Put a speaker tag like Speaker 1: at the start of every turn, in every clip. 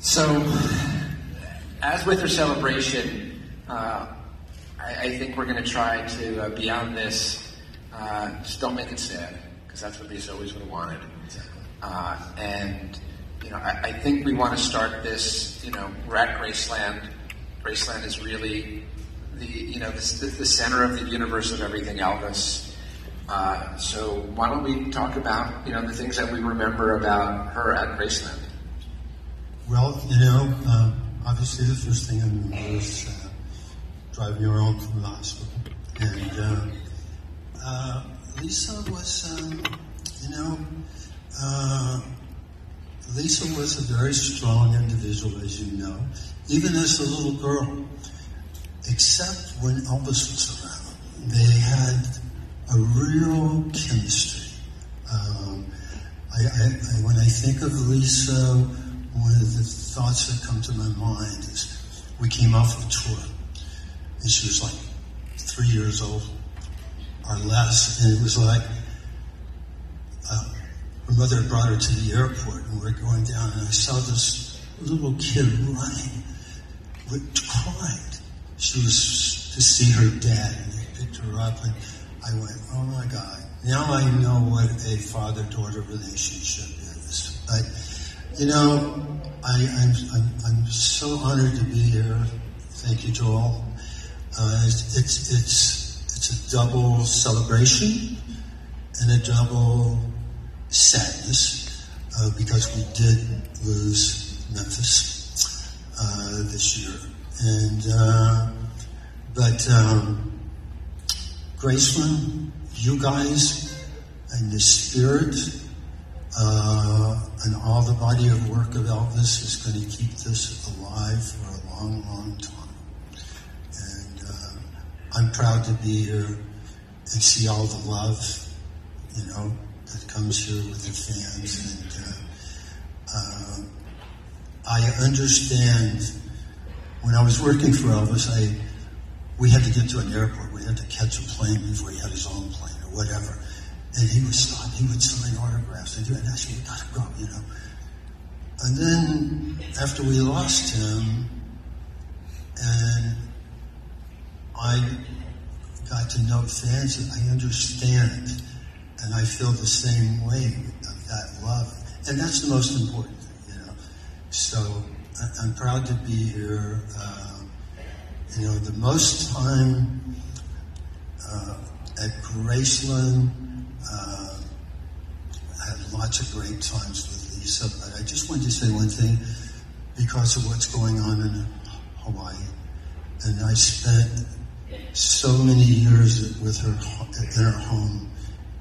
Speaker 1: So, as with our celebration, I think we're going to try to, beyond this, just don't make it sad, because that's what Lisa always would have wanted.
Speaker 2: Exactly.
Speaker 1: And, I think we want to start this, we're at Graceland. Graceland is really the center of the universe of everything Elvis. So why don't we talk about, the things that we remember about her at Graceland?
Speaker 2: Well, obviously the first thing I remember was driving her home from the hospital. And Lisa was, Lisa was a very strong individual, as you know, even as a little girl. Except when Elvis was around, they had a real chemistry. When I think of Lisa, one of the thoughts that come to my mind is we came off of a tour, and she was like 3 years old or less, and it was like her mother brought her to the airport, and we were going down, and I saw this little kid running, crying. She was to see her dad, and they picked her up, and I went, oh my God, now I know what a father-daughter relationship is. But, I'm so honored to be here. Thank you, Joel. It's a double celebration and a double sadness because we did lose Memphis this year. But Graceland, you guys, and the spirit, and all the body of work of Elvis is going to keep this alive for a long, long time. And I'm proud to be here and see all the love, that comes here with the fans. And I understand. When I was working for Elvis, we had to get to an airport. We had to catch a plane before he had his own plane or whatever. And he would stop. He would sign autographs. And I said, we got to go, And then after we lost him, and I got to know fans, I understand. And I feel the same way of that love. And that's the most important thing, So I'm proud to be here. The most time at Graceland, I had lots of great times with Lisa, but I just wanted to say one thing because of what's going on in Hawaii. And I spent so many years with her in her home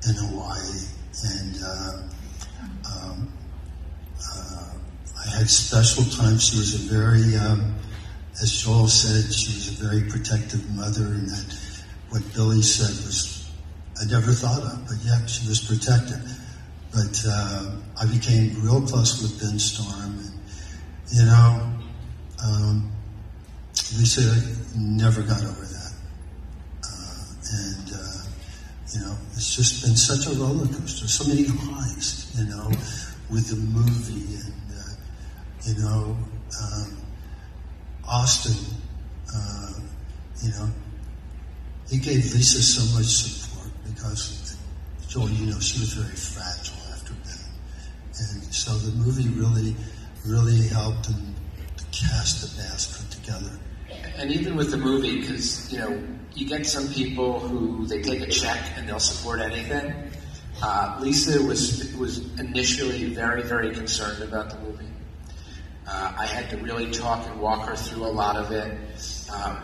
Speaker 2: in Hawaii, and I had special times. She was a very, as Joel said, she was a very protective mother, and that what Billy said was, I never thought of, but yeah, she was protective. But I became real close with Ben Storm, and, Lisa never got over that. It's just been such a roller coaster, so many highs, with the movie, and, Austin, he gave Lisa so much support because, Joel, she was very fragile after Ben. And so the movie really helped, and the cast of Bass put together.
Speaker 1: And even with the movie, because, you get some people who, they take a check and they'll support anything. Lisa was initially very, very concerned about the movie. I had to really talk and walk her through a lot of it.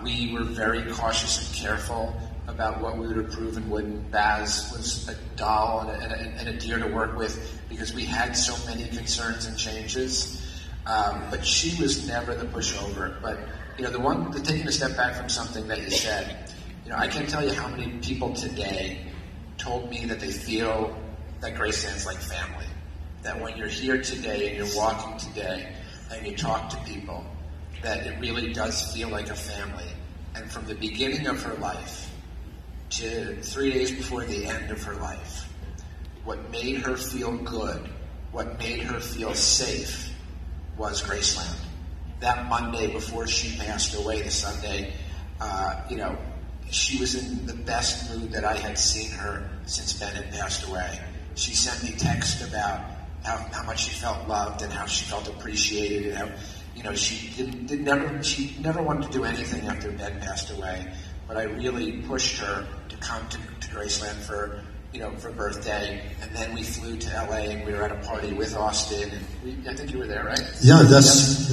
Speaker 1: We were very cautious and careful about what we would approve and wouldn't. Baz was a doll and a dear to work with because we had so many concerns and changes. But she was never the pushover. But, taking a step back from something that you said, I can't tell you how many people today told me that they feel that Graceland's like family. That when you're here today and you're walking today and you talk to people, that it really does feel like a family. And from the beginning of her life to 3 days before the end of her life, what made her feel good, what made her feel safe was Graceland. that Monday before she passed away, the Sunday, she was in the best mood that I had seen her since Ben had passed away. She sent me text about how much she felt loved and how she felt appreciated, and how, she never wanted to do anything after Ben passed away. But I really pushed her to come to Graceland for birthday, and then we flew to LA and we were at a party with Austin, and I think you were there, right?
Speaker 2: Yeah, that's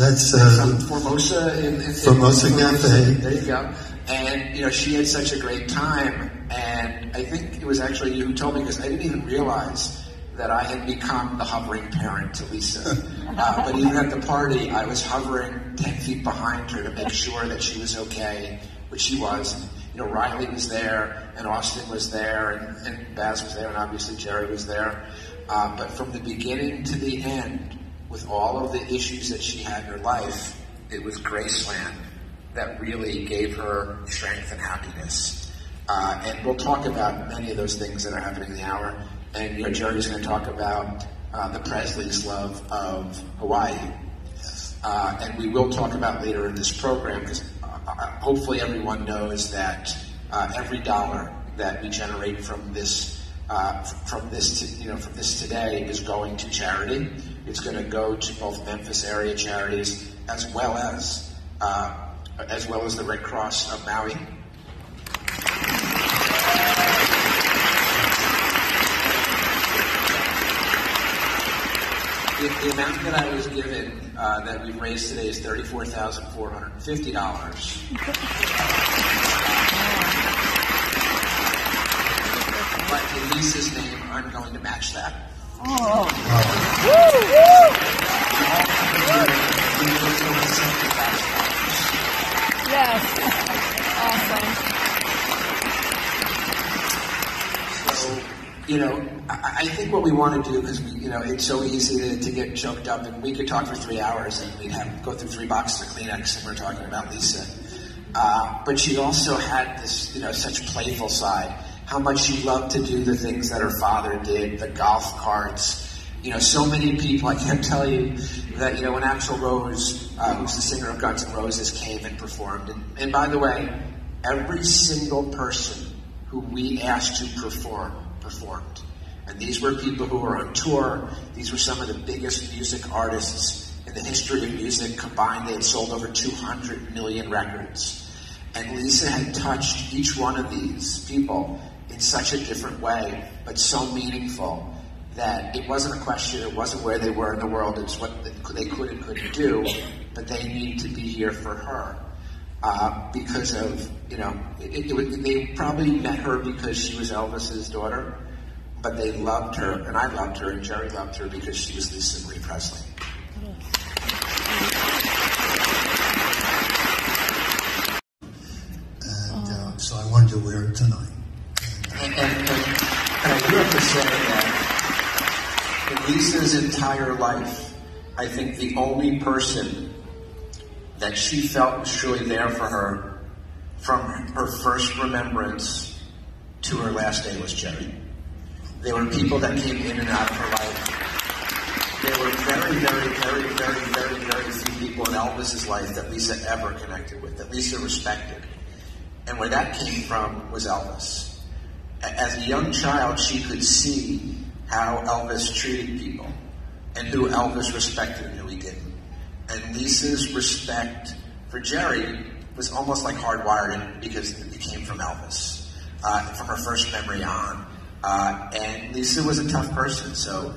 Speaker 1: Formosa in
Speaker 2: Formosa Cafe.
Speaker 1: There you go. And she had such a great time, and I think it was actually you who told me, because I didn't even realize that I had become the hovering parent to Lisa. But even at the party, I was hovering 10 feet behind her to make sure that she was okay, which she was. And, Riley was there, and Austin was there, and Baz was there, and obviously Jerry was there. But from the beginning to the end, with all of the issues that she had in her life, it was Graceland that really gave her strength and happiness. And we'll talk about many of those things that are happening in the hour. And Jerry's going to talk about the Presleys' love of Hawaii. Yes. And we will talk about later in this program, because hopefully everyone knows that every dollar that we generate from this today is going to charity. It's going to go to both Memphis area charities as well as the Red Cross of Maui. The amount that I was given that we've raised today is $34,450. But in Lisa's name, I'm going to match that. Oh.
Speaker 3: Yes. Awesome.
Speaker 1: So, I think what we want to do, because it's so easy to get choked up, and we could talk for 3 hours and we'd go through 3 boxes of Kleenex and we're talking about Lisa. But she also had this, such playful side. How much she loved to do the things that her father did, the golf carts. So many people, I can't tell you that, when Axl Rose, who's the singer of Guns N' Roses, came and performed. And by the way, every single person who we asked to performed. And these were people who were on tour. These were some of the biggest music artists in the history of music. Combined, they had sold over 200 million records. And Lisa had touched each one of these people in such a different way, but so meaningful, that it wasn't a question, it wasn't where they were in the world, it's what they could and couldn't do, but they needed to be here for her. Because of, they probably met her because she was Elvis's daughter, but they loved her, and I loved her, and Jerry loved her because she was Lisa Marie Presley.
Speaker 2: And so I wanted to wear it tonight.
Speaker 1: And I do have to say that in Lisa's entire life, I think the only person that she felt was truly there for her from her first remembrance to her last day was Jerry. There were people that came in and out of her life. There were very, very, very, very, very, very few people in Elvis's life that Lisa ever connected with, that Lisa respected. And where that came from was Elvis. As a young child, she could see how Elvis treated people and who Elvis respected and who he didn't. And Lisa's respect for Jerry was almost like hardwired in because it came from Elvis, from her first memory on. And Lisa was a tough person, so,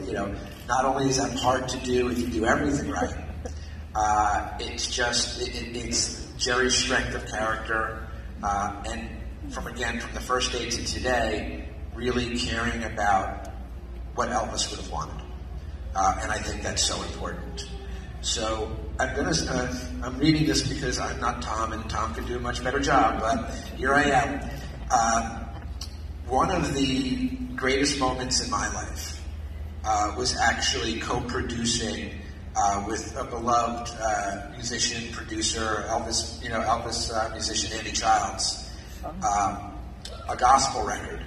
Speaker 1: not only is that hard to do if you do everything right, it's Jerry's strength of character, and from the first day to today, really caring about what Elvis would have wanted. And I think that's so important. So I'm reading this because I'm not Tom, and Tom could do a much better job, but here I am. One of the greatest moments in my life was actually co-producing with a beloved musician, producer, Elvis musician Andy Childs, a gospel record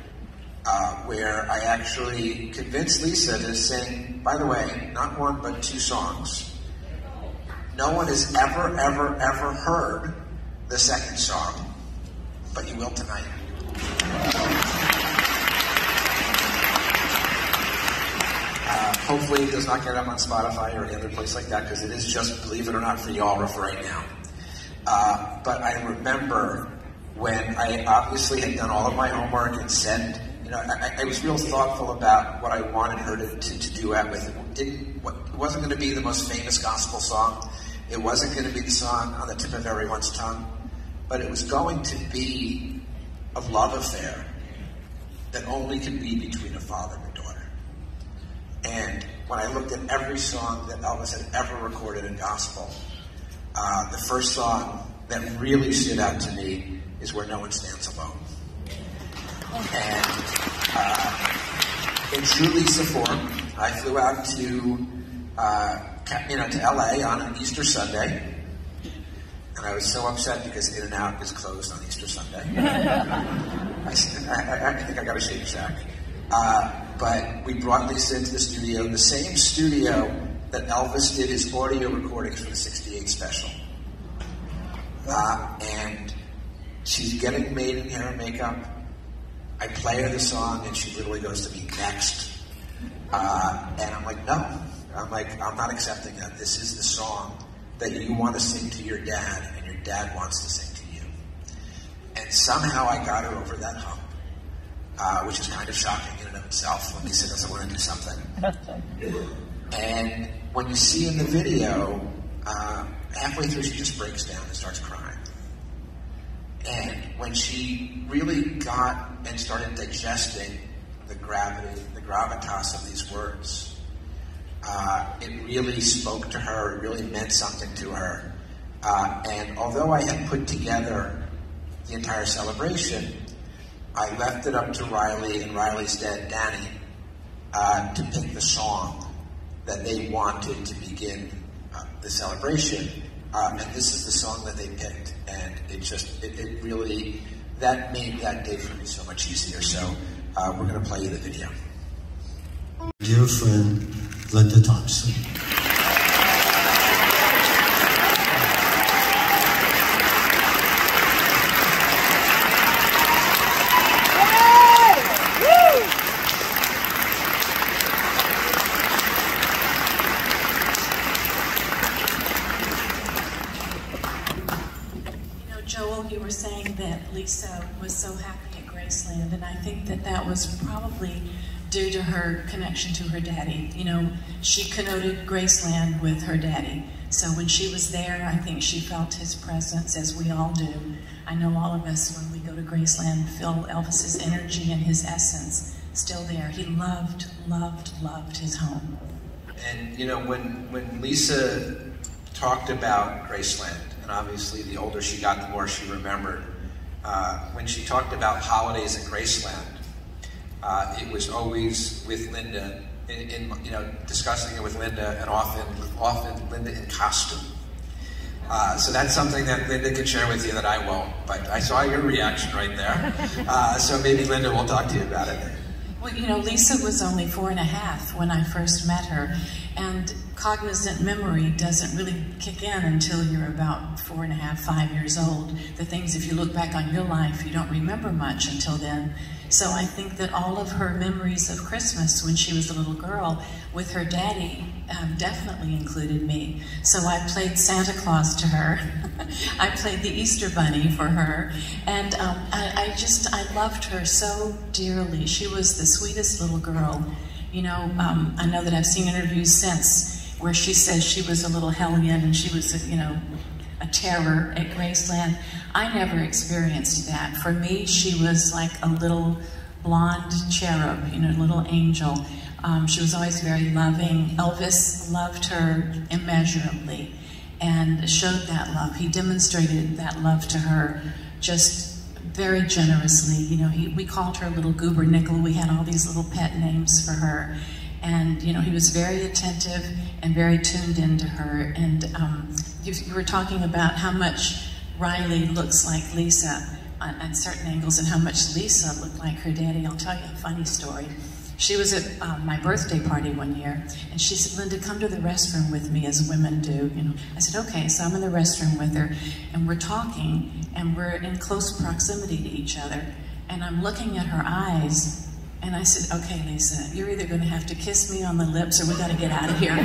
Speaker 1: where I actually convinced Lisa to sing, by the way, not one but 2 songs. no one has ever, ever, ever heard the second song, but you will tonight. Hopefully it does not get up on Spotify or any other place like that, because it is just, believe it or not, for y'all for right now. But I remember when I obviously had done all of my homework and said, you know, I was real thoughtful about what I wanted her to duet with. It wasn't going to be the most famous gospel song. It wasn't going to be the song on the tip of everyone's tongue. But it was going to be a love affair that only can be between a father and a daughter. And when I looked at every song that Elvis had ever recorded in gospel, the first song that really stood out to me is Where No One Stands Alone. And in true Lisa form, I flew out to LA on an Easter Sunday, and I was so upset because In-N-Out is closed on Easter Sunday. I think I got a Shake Shack. But we brought Lisa into the studio, the same studio that Elvis did his audio recordings for the '68 special. And she's getting made in hair and makeup. I play her the song, and she literally goes to me, next. And I'm like, no. I'm not accepting that. This is the song that you want to sing to your dad, and your dad wants to sing to you. And somehow I got her over that hump, which is kind of shocking in and of itself when Lisa doesn't want to do something. And when you see in the video, halfway through she just breaks down and starts crying. And when she really got and started digesting the gravity, the gravitas of these words, it really spoke to her, it really meant something to her. And although I had put together the entire celebration, I left it up to Riley and Riley's dad, Danny, to pick the song that they wanted to begin the celebration. And this is the song that they picked. And it really, that made that day for me so much easier. So we're going to play you the video.
Speaker 2: Dear friend, Linda Thompson.
Speaker 4: Joel, you were saying that Lisa was so happy at Graceland, and I think that was probably due to her connection to her daddy. You know, she connoted Graceland with her daddy. So when she was there, I think she felt his presence, as we all do. I know all of us, when we go to Graceland, feel Elvis's energy and his essence still there. He loved, loved, loved his home.
Speaker 1: And, you know, when Lisa talked about Graceland, and obviously the older she got, the more she remembered, when she talked about holidays at Graceland, it was always with Linda, discussing it with Linda, and often Linda in costume. So that's something that Linda can share with you that I won't, but I saw your reaction right there. So maybe Linda will talk to you about it.
Speaker 4: Well, you know, Lisa was only 4.5 when I first met her, and cognizant memory doesn't really kick in until you're about 4.5, 5 years old. The things, if you look back on your life, you don't remember much until then. So I think that all of her memories of Christmas when she was a little girl with her daddy definitely included me. So I played Santa Claus to her. I played the Easter Bunny for her. And I loved her so dearly. She was the sweetest little girl. You know, I know that I've seen interviews since where she says she was a little hellion and she was, a terror at Graceland. I never experienced that. For me, she was like a little blonde cherub, a little angel. She was always very loving. Elvis loved her immeasurably and showed that love. He demonstrated that love to her just very generously. We called her Little Goober Nickel. We had all these little pet names for her. And, he was very attentive and very tuned into her. And you were talking about how much Riley looks like Lisa at certain angles and how much Lisa looked like her daddy. I'll tell you a funny story. She was at my birthday party one year, and she said, "Linda, come to the restroom with me," as women do. You know, I said, "Okay." So I'm in the restroom with her, and we're talking, and we're in close proximity to each other, and I'm looking at her eyes, and I said, "Okay, Lisa, you're either going to have to kiss me on the lips, or we got to get out of here."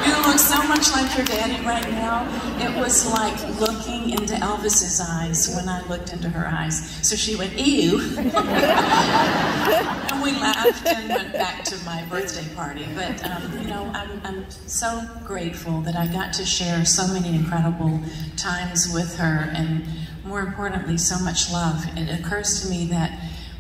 Speaker 4: You look so much like your daddy right now. It was like looking into Elvis's eyes when I looked into her eyes. So she went, "Ew." And we laughed and went back to my birthday party. But, you know, I'm so grateful that I got to share so many incredible times with her, and more importantly, so much love. It occurs to me that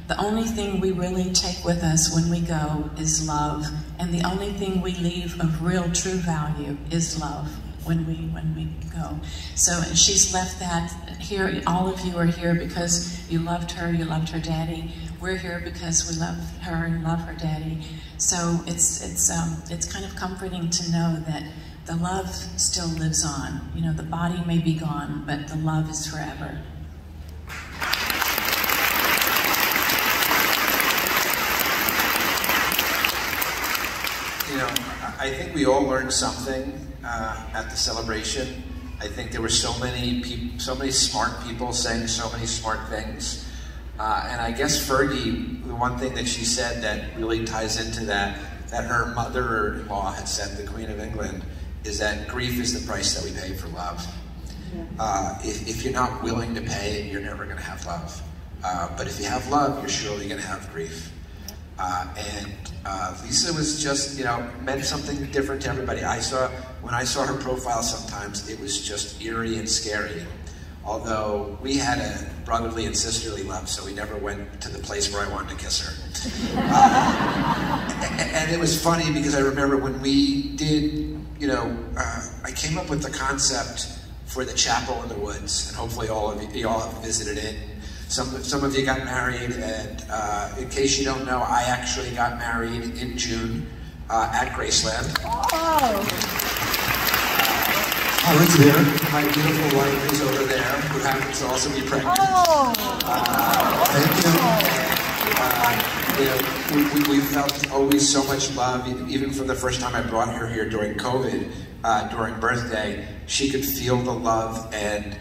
Speaker 4: the only thing we really take with us when we go is love, and the only thing we leave of real, true value is love when we go. So she's left that here. All of you are here because you loved her daddy. We're here because we love her and love her daddy. So it's kind of comforting to know that the love still lives on. You know, the body may be gone, but the love is forever.
Speaker 1: You know, I think we all learned something at the celebration. I think there were so many smart people saying so many smart things. And I guess Fergie, the one thing that she said that really ties into that her mother-in-law had said, the Queen of England, is that grief is the price that we pay for love. If you're not willing to pay it, you're never going to have love. But if you have love, you're surely going to have grief. Lisa was just, you know, meant something different to everybody. When I saw her profile sometimes, it was just eerie and scary. Although we had a brotherly and sisterly love, so we never went to the place where I wanted to kiss her. And it was funny because I remember when we did, you know, I came up with the concept for the chapel in the woods, and hopefully all of you all have visited it. Some of you got married, and in case you don't know, I actually got married in June at Graceland.
Speaker 3: Oh.
Speaker 2: I was there.
Speaker 1: My beautiful wife is over there, who happens to also be pregnant.
Speaker 3: Oh.
Speaker 2: Thank you.
Speaker 1: You know, we felt always so much love, even from the first time I brought her here during COVID, during birthday. She could feel the love and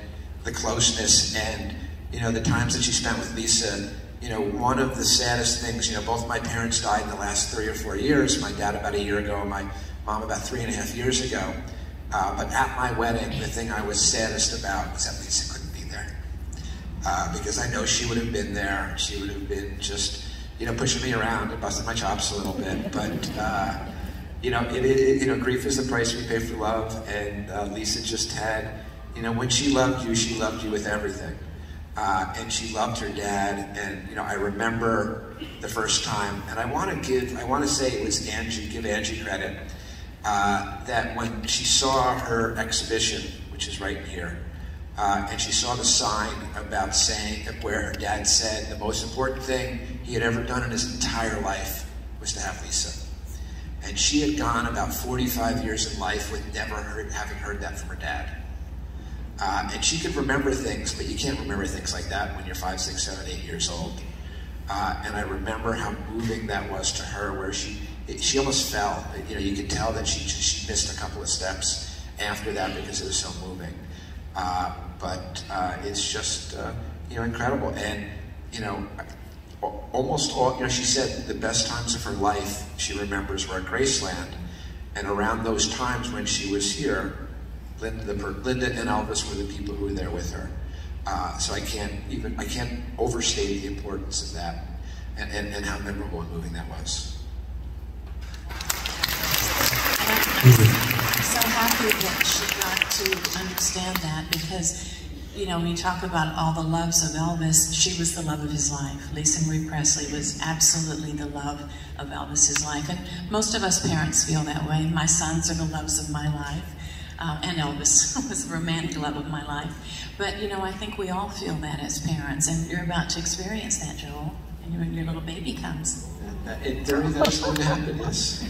Speaker 1: the closeness, and you know, the times that she spent with Lisa. You know, one of the saddest things, you know, both my parents died in the last 3 or 4 years. My dad about a year ago, and my mom about 3.5 years ago. But at my wedding, the thing I was saddest about was that Lisa couldn't be there. Because I know she would have been there. She would have been just, you know, pushing me around and busting my chops a little bit. But, you know, you know, grief is the price we pay for love. And Lisa just had, you know, when she loved you with everything. And she loved her dad. And, you know, I remember the first time, and I want to say it was Angie, give Angie credit. That when she saw her exhibition, which is right here, and she saw the sign about saying, where her dad said the most important thing he had ever done in his entire life was to have Lisa. And she had gone about 45 years in life with never having heard that from her dad. And she could remember things, but you can't remember things like that when you're 5, 6, 7, 8 years old. And I remember how moving that was to her, where she almost fell. You know, you could tell that she missed a couple of steps after that because it was so moving. But it's just, you know, incredible. And, you know, almost all, you know, she said the best times of her life she remembers were at Graceland. And around those times when she was here, Linda and Elvis were the people who were there with her. So I can't overstate the importance of that and how memorable and moving that was.
Speaker 4: I'm so happy that she got to understand that, because, you know, when you talk about all the loves of Elvis, she was the love of his life. Lisa Marie Presley was absolutely the love of Elvis's life. And most of us parents feel that way. My sons are the loves of my life. And Elvis was the romantic love of my life. But, you know, I think we all feel that as parents, and you're about to experience that, Joel, and when your little baby comes.
Speaker 1: That's going to happen, yes.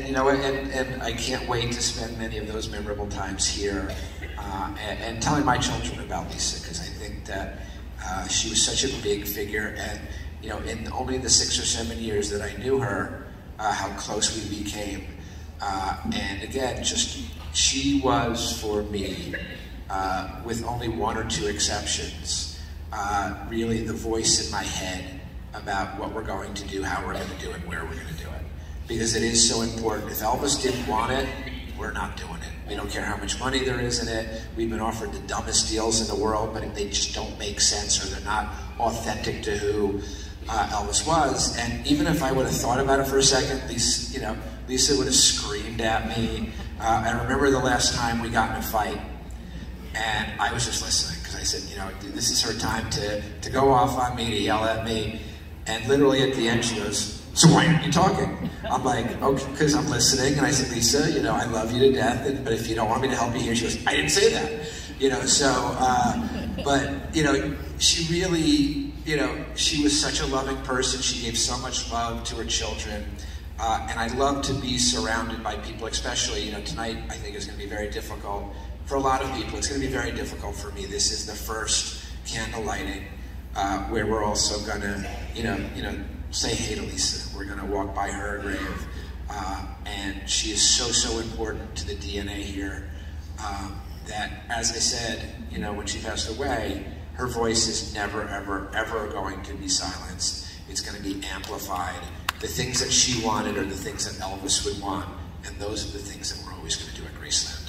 Speaker 1: You know, and I can't wait to spend many of those memorable times here, and telling my children about Lisa, because I think that, She was such a big figure, and you know, in only the 6 or 7 years that I knew her, how close we became. And again, just she was for me, with only 1 or 2 exceptions, really the voice in my head about what we're going to do, how we're going to do it, where we're going to do it. Because it is so important. If Elvis didn't want it, we're not doing it. We don't care how much money there is in it. We've been offered the dumbest deals in the world, but they just don't make sense, or they're not authentic to who Elvis was. And even if I would have thought about it for a second, Lisa would have screamed at me. I remember the last time we got in a fight, and I was just listening, because I said, you know, this is her time to go off on me, to yell at me. And literally at the end, she goes, "So why aren't you talking?" I'm like, "Okay, because I'm listening." And I said, "Lisa, you know, I love you to death, but if you don't want me to help you here," she goes, "I didn't say that." You know, so, but, you know, she really, you know, she was such a loving person. She gave so much love to her children. And I love to be surrounded by people, especially, you know, tonight I think is going to be very difficult for a lot of people. It's going to be very difficult for me. This is the first candle lighting where we're also going to, you know, say hey to Lisa. We're going to walk by her grave. And she is so, so important to the DNA here that, as I said, you know, when she passed away, her voice is never, ever, ever going to be silenced. It's going to be amplified. The things that she wanted are the things that Elvis would want, and those are the things that we're always going to do at Graceland.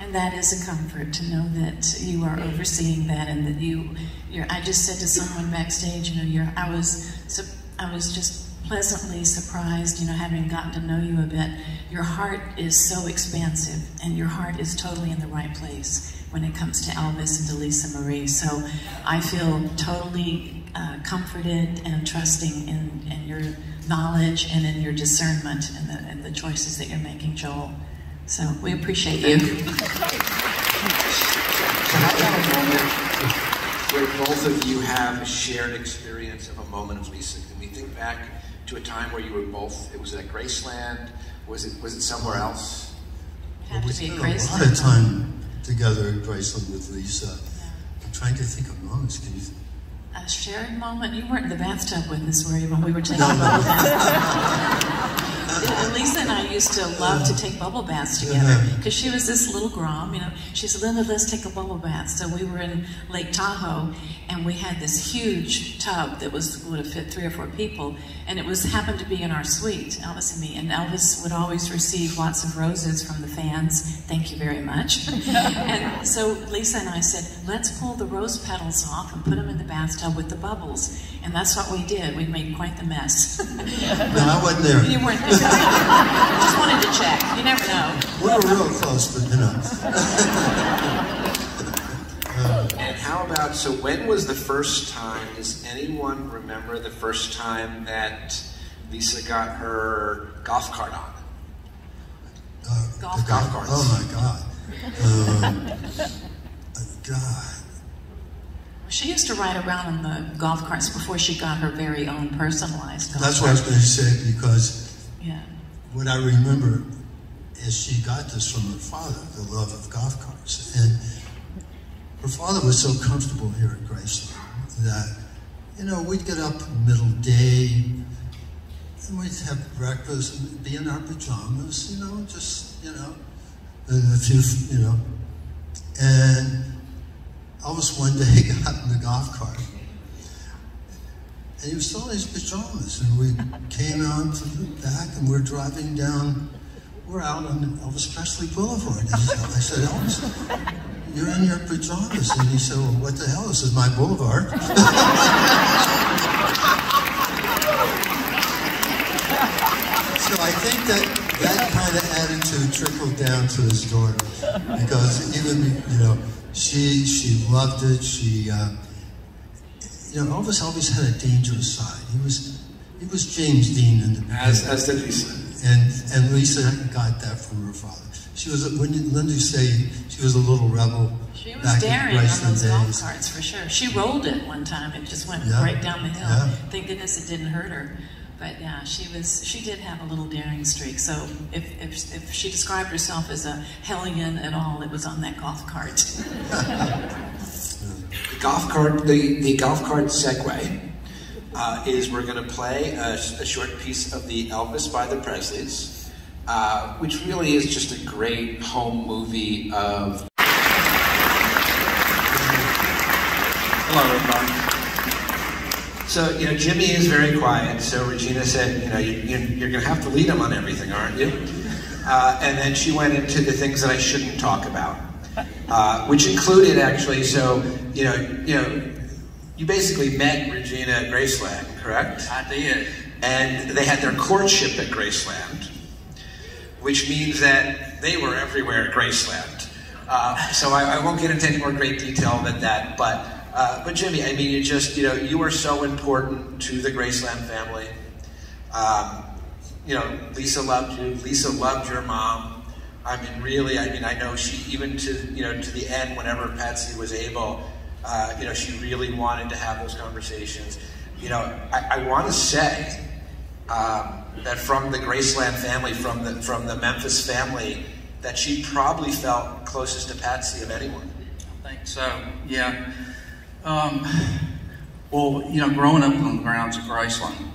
Speaker 4: And that is a comfort to know that you are overseeing that, and that you're. I just said to someone backstage, you know, I was just pleasantly surprised, you know, having gotten to know you a bit. Your heart is so expansive, and your heart is totally in the right place when it comes to Elvis and to Lisa Marie. So I feel totally comforted and trusting in your knowledge and in your discernment and the choices that you're making, Joel. So we appreciate you.
Speaker 1: So how about a moment where both of you have a shared experience of a moment of Lisa? Can we think back to a time where you were both, it was at Graceland, was it somewhere else?
Speaker 4: Had to be
Speaker 2: a
Speaker 4: Graceland.
Speaker 2: lot of time together at Graceland with Lisa. Yeah. I'm trying to think of moments. Can you?
Speaker 4: A shared moment? You weren't in the bathtub with us, were you, when we were taking bubble baths? Lisa and I used to love to take bubble baths together, because she was this little grom, you know. She said, "Linda, let's take a bubble bath." So we were in Lake Tahoe, and we had this huge tub that would have fit 3 or 4 people, and it happened to be in our suite, Elvis and me. And Elvis would always receive lots of roses from the fans. Thank you very much. And so Lisa and I said, "Let's pull the rose petals off and put them in the bathtub with the bubbles." And that's what we did. We made quite the mess.
Speaker 2: No, I wasn't there.
Speaker 4: You weren't there. Just wanted to check. You never know.
Speaker 2: We were real close, but you know.
Speaker 1: And how about, so when was the first time, does anyone remember the first time that Lisa got her golf cart on?
Speaker 4: Golf
Speaker 1: carts.
Speaker 2: Oh my God. God.
Speaker 4: She used to ride around on the golf carts before she got her very own personalized golf cart.
Speaker 2: That's what I was going to say, because
Speaker 4: yeah.
Speaker 2: What I remember is she got this from her father, the love of golf carts. And her father was so comfortable here at Graceland that, you know, we'd get up middle day, and we'd have breakfast and be in our pajamas, you know, just, you know, and a few, you know. And Elvis one day got in the golf cart, and he was still in his pajamas, and we came out to the back, and we're driving down, we're out on Elvis Presley Boulevard. And I said, "Elvis, you're in your pajamas." And he said, "Well, what the hell, this is my boulevard." So I think that kind of attitude trickled down to his daughter, because even, you know, she loved it. She, you know, Elvis always had a dangerous side. He was James Dean in the beginning.
Speaker 1: As did Lisa.
Speaker 2: And Lisa got that from her father. She was, when Linda say she was a little rebel.
Speaker 4: She was daring on those golf carts for sure. She rolled it one time. It just went right down the hill. Yeah. Thank goodness it didn't hurt her. But yeah, she did have a little daring streak. So if she described herself as a hellion at all, it was on that golf cart.
Speaker 1: The golf cart segue is we're going to play a short piece of the Elvis by the Presleys, which really is just a great home movie of... Hello, everybody. So, Jimmy is very quiet, so Regina said, you're going to have to lead him on everything, aren't you? And then she went into the things that I shouldn't talk about, which included, actually, so, you basically met Regina at Graceland, correct?
Speaker 5: I did.
Speaker 1: And they had their courtship at Graceland, which means that they were everywhere at Graceland. So I won't get into any more great detail than that, but Jimmy, I mean, you are so important to the Graceland family. Lisa loved you. Lisa loved your mom. I mean, really, I know she, even to the end, whenever Patsy was able, she really wanted to have those conversations. I want to say that from the Graceland family, from the Memphis family, that she probably felt closest to Patsy of anyone.
Speaker 5: I think so, yeah. Well, growing up on the grounds of Graceland,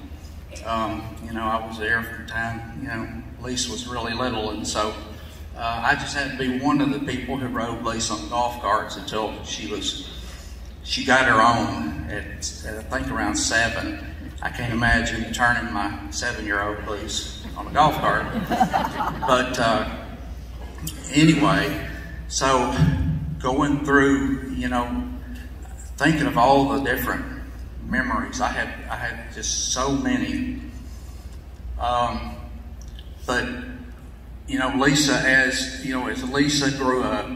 Speaker 5: I was there from the time, Lisa was really little, and so I just had to be one of the people who rode Lisa on golf carts until she got her own at I think around 7. I can't imagine turning my 7-year-old Lisa on a golf cart. But anyway, so going through, thinking of all the different memories, I had just so many. But Lisa, as Lisa grew up,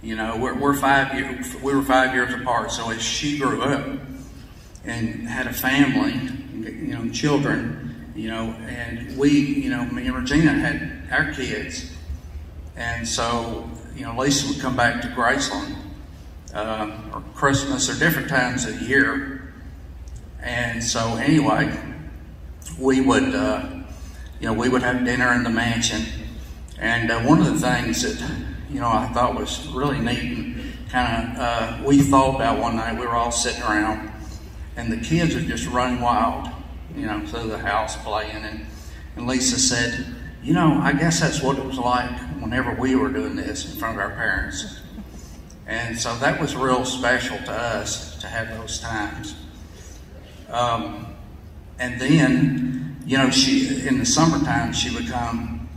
Speaker 5: we were 5 years apart. So as she grew up and had a family, children, and we, me and Regina had our kids, and so Lisa would come back to Graceland. Or Christmas or different times of the year, and so anyway, we would have dinner in the mansion, and one of the things that I thought was really neat and kind of we thought about one night, we were all sitting around, and the kids are just running wild, through the house playing, and Lisa said, I guess that's what it was like whenever we were doing this in front of our parents. And so that was real special to us to have those times. And then, she, in the summertime, she would come,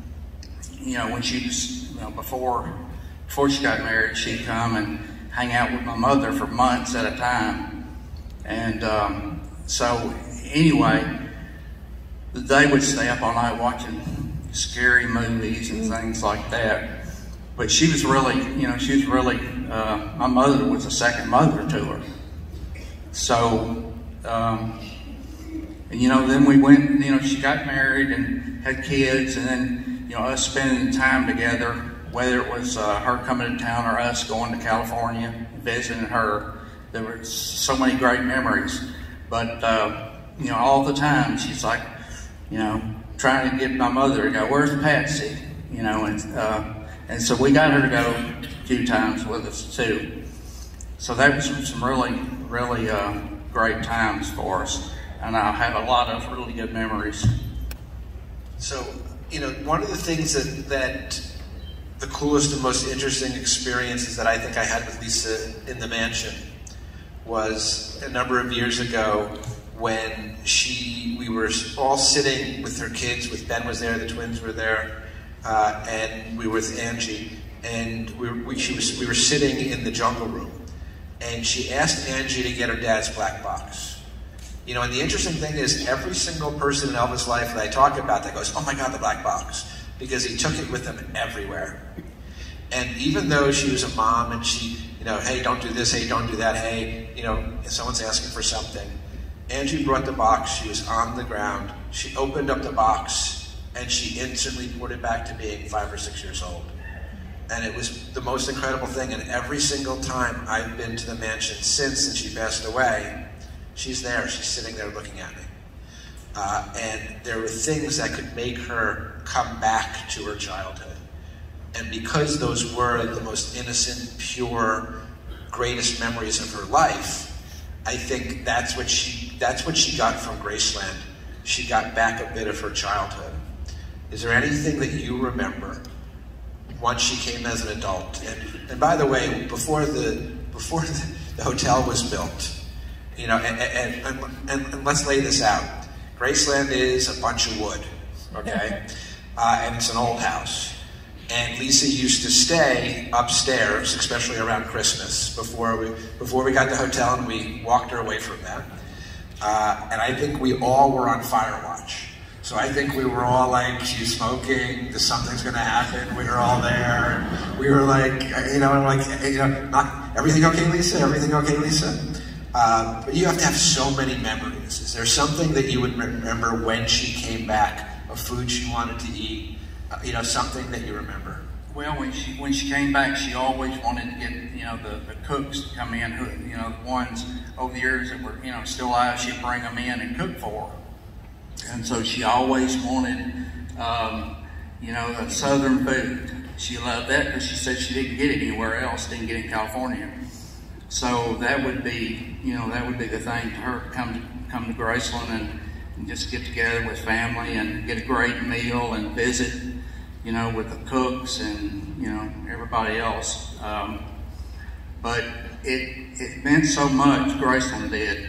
Speaker 5: when she was, before she got married, she'd come and hang out with my mother for months at a time. And so anyway, they would stay up all night watching scary movies and things like that. But she was really, my mother was a second mother to her. So, then we went, she got married and had kids, and then, us spending time together, whether it was her coming to town or us going to California, visiting her, there were so many great memories. But, all the time, she's like, trying to get my mother to go, where's Patsy? And so we got her to go a few times with us too. So that was some really, really great times for us. And I have a lot of really good memories.
Speaker 1: So, one of the things that the coolest and most interesting experiences that I think I had with Lisa in the mansion was a number of years ago when we were all sitting with her kids, with Ben was there, the twins were there, and we were with Angie, and we were sitting in the jungle room, and she asked Angie to get her dad's black box. And the interesting thing is, every single person in Elvis' life that I talk about that goes, oh my God, the black box, because he took it with him everywhere. And even though she was a mom and she, hey, don't do this, hey, don't do that, hey, if someone's asking for something, Angie brought the box, she was on the ground, she opened up the box, and she instantly put it back to being 5 or 6 years old. And it was the most incredible thing, and every single time I've been to the mansion since she passed away, she's there, she's sitting there looking at me. and there were things that could make her come back to her childhood. And because those were the most innocent, pure, greatest memories of her life, I think that's what she got from Graceland. She got back a bit of her childhood. Is there anything that you remember once she came as an adult? And by the way, before the hotel was built, you know, and let's lay this out. Graceland is a bunch of wood, okay? And it's an old house. And Lisa used to stay upstairs, especially around Christmas, before we got the hotel, and we walked her away from that. And I think we all were on fire watch. So I think we were all like, she's smoking, something's gonna happen. We were all there. We were like, you know, not everything okay, Lisa? Everything okay, Lisa? But you have to have so many memories. Is there something that you would remember when she came back, a food she wanted to eat? You know, something that you remember?
Speaker 5: Well, when she came back, she always wanted to get, you know, the cooks to come in, who, you know, the ones over the years that were, you know, still alive, she'd bring them in and cook for her. And so she always wanted, you know, the Southern food. She loved that because she said she didn't get it anywhere else, didn't get it in California. So that would be, you know, that would be the thing to her, come to Graceland and just get together with family and get a great meal and visit, you know, with the cooks and, you know, everybody else. But it meant so much, Graceland did.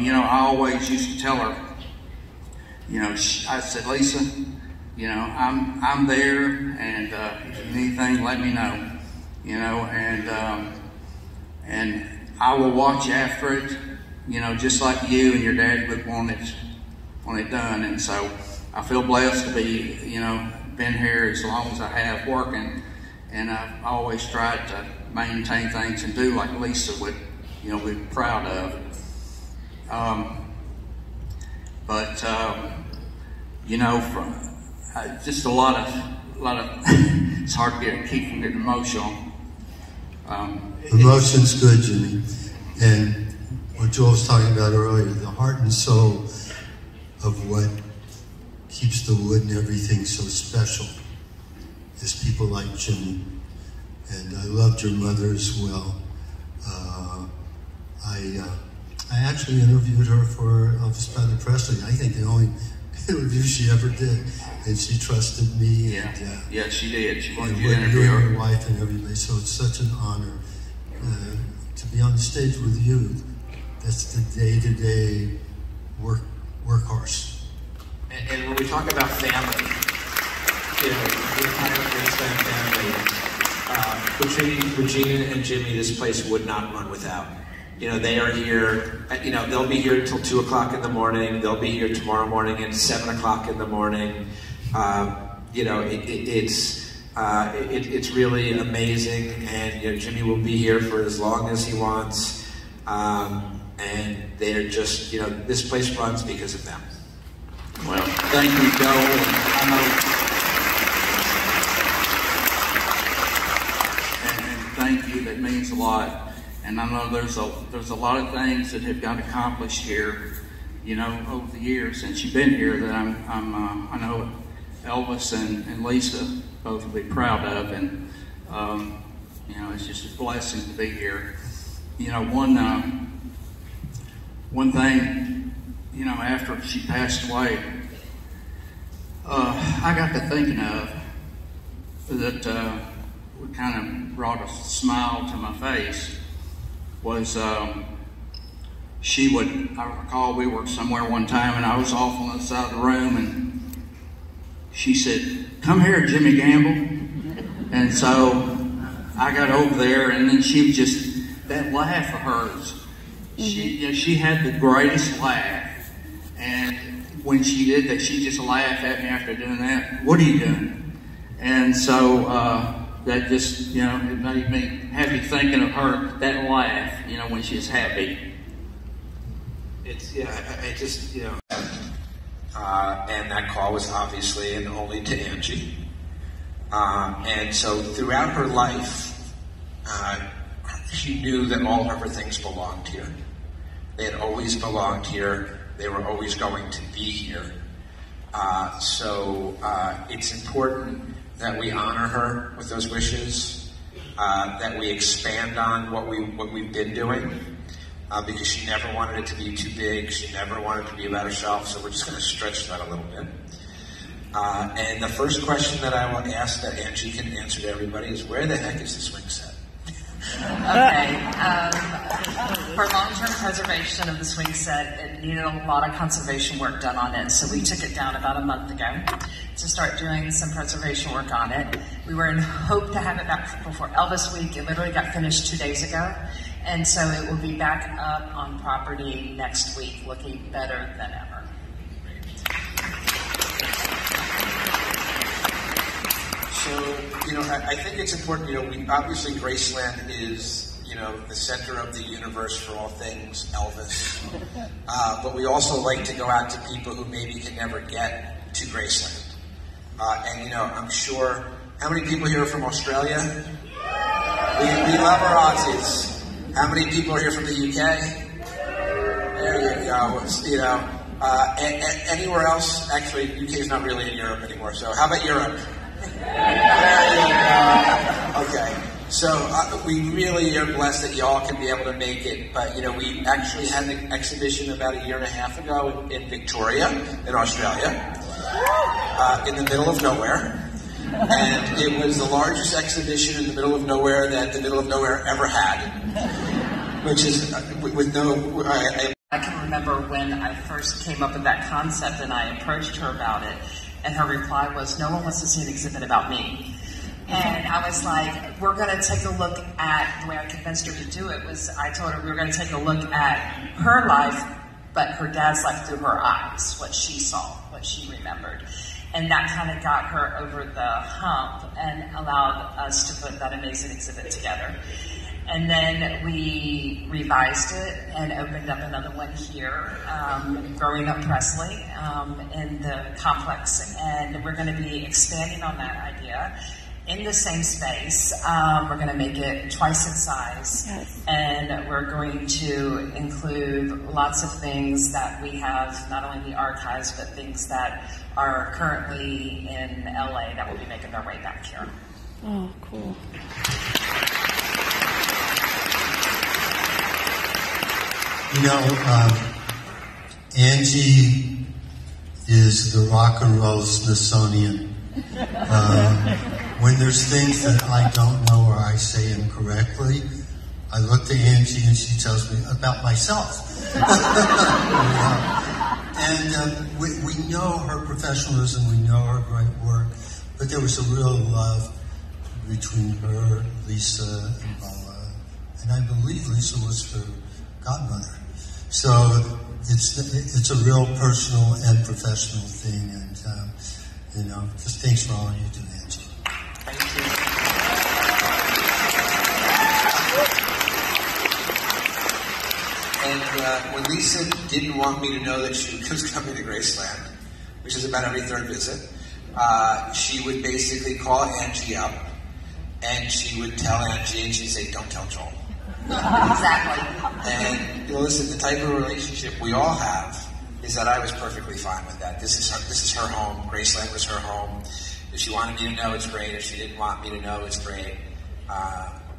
Speaker 5: You know, I always used to tell her, you know, I said, Lisa, you know, I'm there, and if you need anything, let me know, you know, and I will watch after it, you know, just like you and your dad would want it done. And so I feel blessed to be, you know, been here as long as I have working, and I've always tried to maintain things and do like Lisa would, you know, be proud of. You know, from just a lot of it's hard to keep from getting emotional.
Speaker 2: Emotion's good, Jimmy. And what Joel was talking about earlier, the heart and soul of what keeps the wood and everything so special is people like Jimmy. And I loved your mother as well. I actually interviewed her for Elvis Presley. I think the only interview she ever did, and she trusted me.
Speaker 5: Yeah,
Speaker 2: and,
Speaker 5: yeah, she did. She wanted
Speaker 2: and
Speaker 5: you to interview her.
Speaker 2: Your wife and everybody. So it's such an honor to be on the stage with you. That's the day-to-day workhorse.
Speaker 1: And when we talk about family, you know, the entire Graceland family, Regina and Jimmy, this place would not run without. You know, they are here, you know, they'll be here until 2 o'clock in the morning. They'll be here tomorrow morning at 7 o'clock in the morning. You know, it's really amazing. And, you know, Jimmy will be here for as long as he wants. And they're just, you know, this place runs because of them.
Speaker 5: Well, thank you, Joel. And thank you, that means a lot. And I know there's a lot of things that have got accomplished here, you know, over the years since you've been here that I know Elvis and Lisa both will be proud of, and you know, it's just a blessing to be here. You know, one thing, you know, after she passed away, I got to thinking of that kind of brought a smile to my face. Was she would, I recall we were somewhere one time and I was off on the side of the room, and she said, "Come here, Jimmy Gamble." And so I got over there, and then she was just, that laugh of hers, she had the greatest laugh. And when she did that, she just laughed at me after doing that. "What are you doing?" And so that just, you know, it made me happy thinking of her, that laugh, you know, when she's happy.
Speaker 1: It's, yeah, I just, you know, and that call was obviously and only to Angie. And so throughout her life, she knew that all of her things belonged here. They had always belonged here. they were always going to be here. So it's important that we honor her with those wishes, that we expand on what we've been doing, because she never wanted it to be too big. She never wanted it to be about herself. So we're just going to stretch that a little bit. And the first question that I will ask that Angie can answer to everybody is, where the heck is the swing set?
Speaker 6: Okay. For long-term preservation of the swing set, it needed a lot of conservation work done on it. So we took it down about a month ago to start doing some preservation work on it. We were in hope to have it back before Elvis week. It literally got finished 2 days ago. And so it will be back up on property next week, looking better than ever.
Speaker 1: So, I think it's important, obviously Graceland is, the center of the universe for all things Elvis. But we also like to go out to people who maybe can never get to Graceland. And, I'm sure, how many people here are from Australia? We love our Aussies. How many people are here from the UK? There you go. Anywhere else? Actually, UK is not really in Europe anymore. So how about Europe? There you go. Okay. So we really are blessed that y'all can be able to make it. But, we actually had an exhibition about 1.5 years ago in Victoria, in Australia, in the middle of nowhere. And it was the largest exhibition in the middle of nowhere that the middle of nowhere ever had, which is with no...
Speaker 6: I can remember when I first came up with that concept and I approached her about it, and her reply was, no one wants to see an exhibit about me. And I was like, we're going to take a look at, the way I convinced her to do it was, I told her we were going to take a look at her life, but her dad's life through her eyes, what she saw, what she remembered. And that kind of got her over the hump and allowed us to put that amazing exhibit together. And then we revised it and opened up another one here, Growing Up Presley, in the complex. And we're going to be expanding on that idea in the same space. We're going to make it twice its size. Yes. And we're going to include lots of things that we have, not only in the archives, but things that are currently in LA that will be making their way back here.
Speaker 3: Oh, cool.
Speaker 2: Angie is the rock and roll Smithsonian. When there's things that I don't know or I say incorrectly, I look to Angie and she tells me about myself. And we know her professionalism, we know her great work, but there was a real love between her, Lisa, and Bala, and I believe Lisa was her godmother. So it's a real personal and professional thing, and just thanks for all you do, Angie.
Speaker 6: Thank you.
Speaker 1: And when Lisa didn't want me to know that she was coming to Graceland, which is about every third visit, she would basically call Angie up, and she would tell Angie, and she'd say, "Don't tell Joel."
Speaker 6: Exactly.
Speaker 1: And listen, the type of relationship we all have is that I was perfectly fine with that. This is her home. Graceland was her home. If she wanted me to know, it's great. If she didn't want me to know, it's great.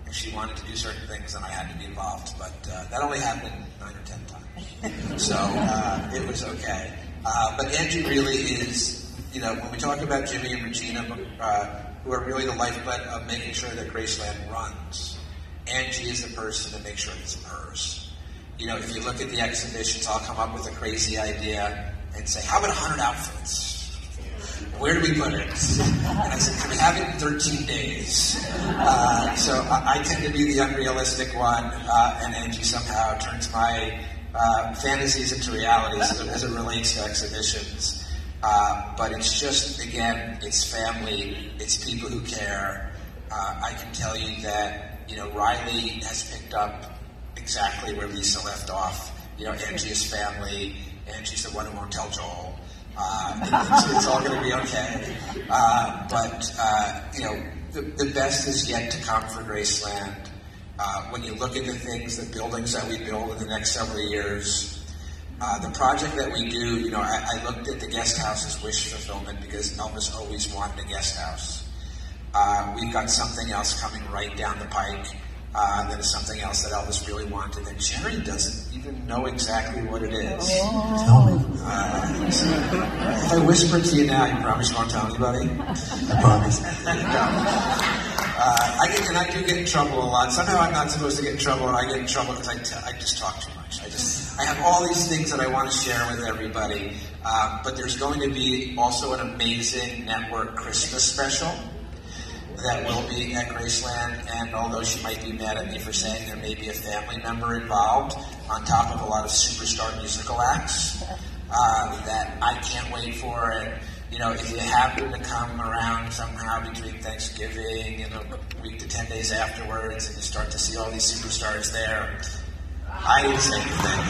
Speaker 1: If she wanted to do certain things, then I had to be involved. But that only happened 9 or 10 times. So it was okay. But Angie really is, when we talk about Jimmy and Regina, who are really the lifeblood of making sure that Graceland runs, Angie is the person to make sure it's hers. If you look at the exhibitions, I'll come up with a crazy idea and say, how about 100 outfits? Where do we put it? And I said, can we have it in 13 days? So I tend to be the unrealistic one, and Angie somehow turns my fantasies into realities as it relates to exhibitions. But it's just, again, it's family, it's people who care. I can tell you that Riley has picked up exactly where Lisa left off. Angie is family. Angie's the one who won't tell Joel. It's all going to be okay. But the best is yet to come for Graceland. When you look at the buildings that we build in the next several years, The project that we do, you know, I looked at the guest house as wish fulfillment because Elvis always wanted a guest house. We've got something else coming right down the pike that is something else that Elvis really wanted that Jerry doesn't even know exactly what it is.
Speaker 2: Tell me.
Speaker 1: If I whisper it to you now, you promise you won't tell anybody?
Speaker 2: I promise.
Speaker 1: I do get in trouble a lot. Somehow I'm not supposed to get in trouble, and I get in trouble because I just talk too much. I have all these things that I want to share with everybody, but there's going to be also an amazing network Christmas special that will be at Graceland, and although she might be mad at me for saying there may be a family member involved, on top of a lot of superstar musical acts that I can't wait for. And you know, if you happen to come around somehow between Thanksgiving and a week to 10 days afterwards, and you start to see all these superstars there, I didn't say anything.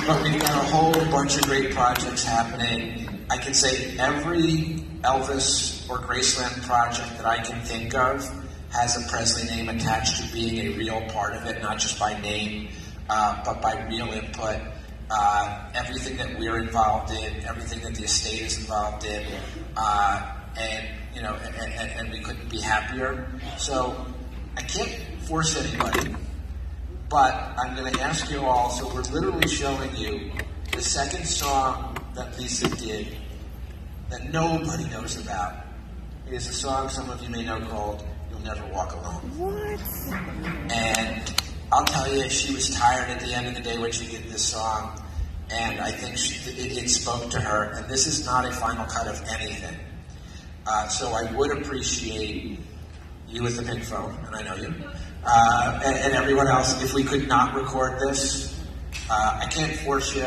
Speaker 1: But we've got a whole bunch of great projects happening. I can say every Elvis or Graceland project that I can think of has a Presley name attached to being a real part of it, not just by name, but by real input. Everything that we're involved in, everything that the estate is involved in, and you know, and we couldn't be happier. So I can't force anybody, but I'm going to ask you all. So we're literally showing you the second song that Lisa did that nobody knows about. It is a song some of you may know called "You'll Never Walk Alone."
Speaker 3: What?
Speaker 1: And I'll tell you, she was tired at the end of the day when she did this song, and I think it spoke to her. And this is not a final cut of anything. So I would appreciate you with the pink phone, and I know you, and everyone else, if we could not record this. I can't force you.